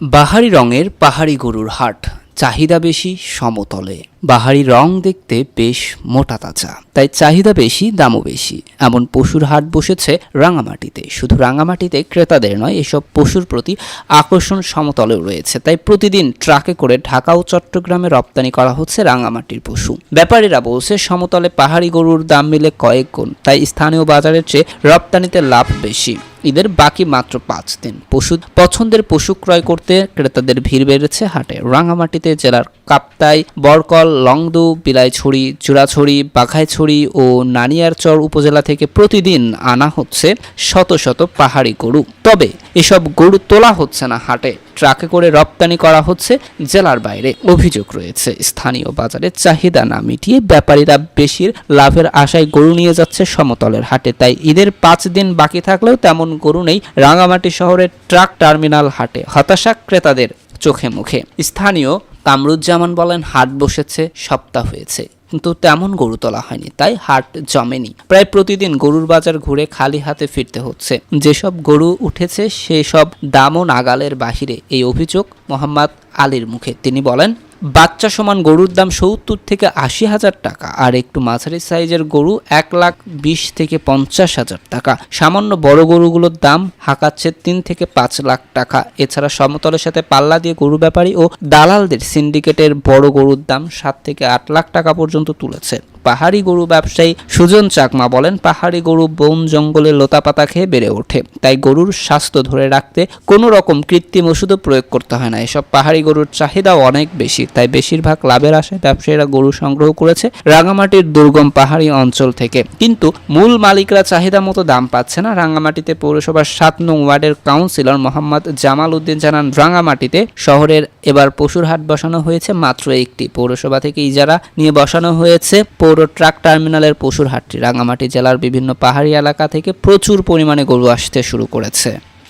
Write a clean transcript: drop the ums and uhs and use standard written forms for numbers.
বাহারি রঙের পাহাড়ি গরুর হাট, চাহিদা বেশি সমতলে। বাহারি রং দেখতে বেশ মোটা তাজা, তাই চাহিদা বেশি, দামও বেশি। এমন পশুর হাট বসেছে রাঙামাটিতে। শুধু রাঙামাটিতে ক্রেতাদের নয়, এসব পশুর প্রতি আকর্ষণ সমতলেও রয়েছে। তাই প্রতিদিন ট্রাকে করে ঢাকা ও চট্টগ্রামে রপ্তানি করা হচ্ছে রাঙামাটির পশু। ব্যাপারীরা বলছে সমতলে পাহাড়ি গরুর দাম মিলে কয়েক গুণ, তাই স্থানীয় বাজারের চেয়ে রপ্তানিতে লাভ বেশি। ঈদের বাকি মাত্র 5 দিন। পছন্দের পশু ক্রয় করতে ক্রেতাদের ভিড় বেড়েছে হাটে। রাঙামাটিতে জেলার কাপ্তাই, বরকল, লংদু, বিলাইছড়ি, চূড়াছড়ি, বাঘাইছড়ি ও নানিয়ারচর উপজেলা থেকে প্রতিদিন আনা হচ্ছে শত শত পাহাড়ি গরু। তবে এসব গরু তোলা হচ্ছে না হাটে, ট্রাকে করে রপ্তানি করা হচ্ছে জেলার বাইরে। অভিযোগ রয়েছে, স্থানীয় বাজারে চাহিদা না মিটিয়ে ব্যাপারীরা বেশির লাভের আশায় গরু নিয়ে যাচ্ছে সমতলের হাটে। তাই ঈদের 5 দিন বাকি থাকলেও তেমন গরু নেই রাঙামাটি শহরের ট্রাক টার্মিনাল হাটে। হতাশা ক্রেতাদের চোখে মুখে। স্থানীয় কামরুজ্জামান বলেন, হাট বসেছে সপ্তাহ হয়েছে, কিন্তু তেমন গরু তোলা হয়নি, তাই হাট জমেনি। প্রায় প্রতিদিন গরুর বাজার ঘুরে খালি হাতে ফিরতে হচ্ছে। যেসব গরু উঠেছে সেসব দামও নাগালের বাহিরে, এই অভিযোগ মোহাম্মদ আলীর মুখে। তিনি বলেন, বাচ্চা সমান গরুর দাম 70 থেকে 80 হাজার টাকা, আর একটু মাঝারি সাইজের গরু 1,20,000 থেকে 50 হাজার টাকা। সামান্য বড় গরুগুলোর দাম হাঁকাচ্ছে 3 থেকে 5 লাখ টাকা। এছাড়া সমতলের সাথে পাল্লা দিয়ে গরু ব্যাপারী ও দালালদের সিন্ডিকেটের বড় গরুর দাম 7 থেকে 8 লাখ টাকা পর্যন্ত তুলেছে। পাহাড়ি গরু ব্যবসায়ী সুজন চাকমা বলেন, পাহাড়ি গরু বন জঙ্গলে লতাপাতা খেয়ে বেড়ে ওঠে, তাই গরুর স্বাস্থ্য ধরে রাখতে কোনো রকম কৃত্রিম ওষুধও প্রয়োগ করতে হয় না। এসব পাহাড়ি গরুর চাহিদাও অনেক বেশি, তাই বেশিরভাগ লাভের আশায় ব্যবসায়ীরা গরু সংগ্রহ করেছে রাঙামাটির দুর্গম পাহাড়ি অঞ্চল থেকে। কিন্তু মূল মালিকরা চাহিদা মতো দাম পাচ্ছে না। রাঙামাটিতে পৌরসভার 7 নং ওয়ার্ডের কাউন্সিলর মোহাম্মদ জামাল উদ্দিন জানান, রাঙামাটিতে শহরের এবার পশুর হাট বসানো হয়েছে মাত্র একটি। পৌরসভা থেকে ইজারা নিয়ে বসানো হয়েছে পৌর ট্রাক টার্মিনালের পশুর হাটটি। রাঙামাটি জেলার বিভিন্ন পাহাড়ি এলাকা থেকে প্রচুর পরিমাণে গরু আসতে শুরু করেছে।